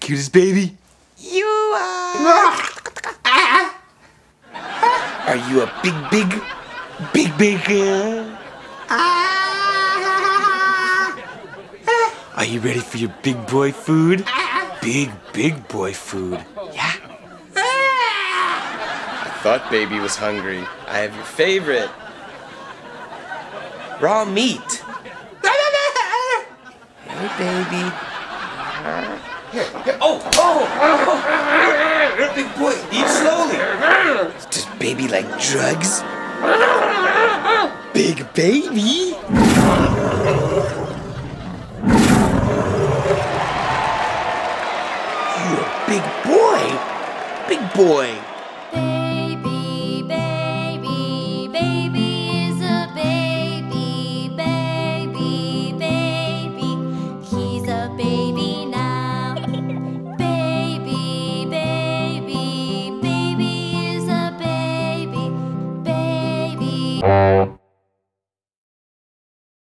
cutest baby? You are. Are you a big? Are you ready for your big boy food? Big boy food. Yeah. I thought baby was hungry. I have your favorite. Raw meat. Hey, baby. Oh! Big boy, eat slowly. Does baby like drugs? Big baby. You're a big boy. Big boy. Baby, baby, baby.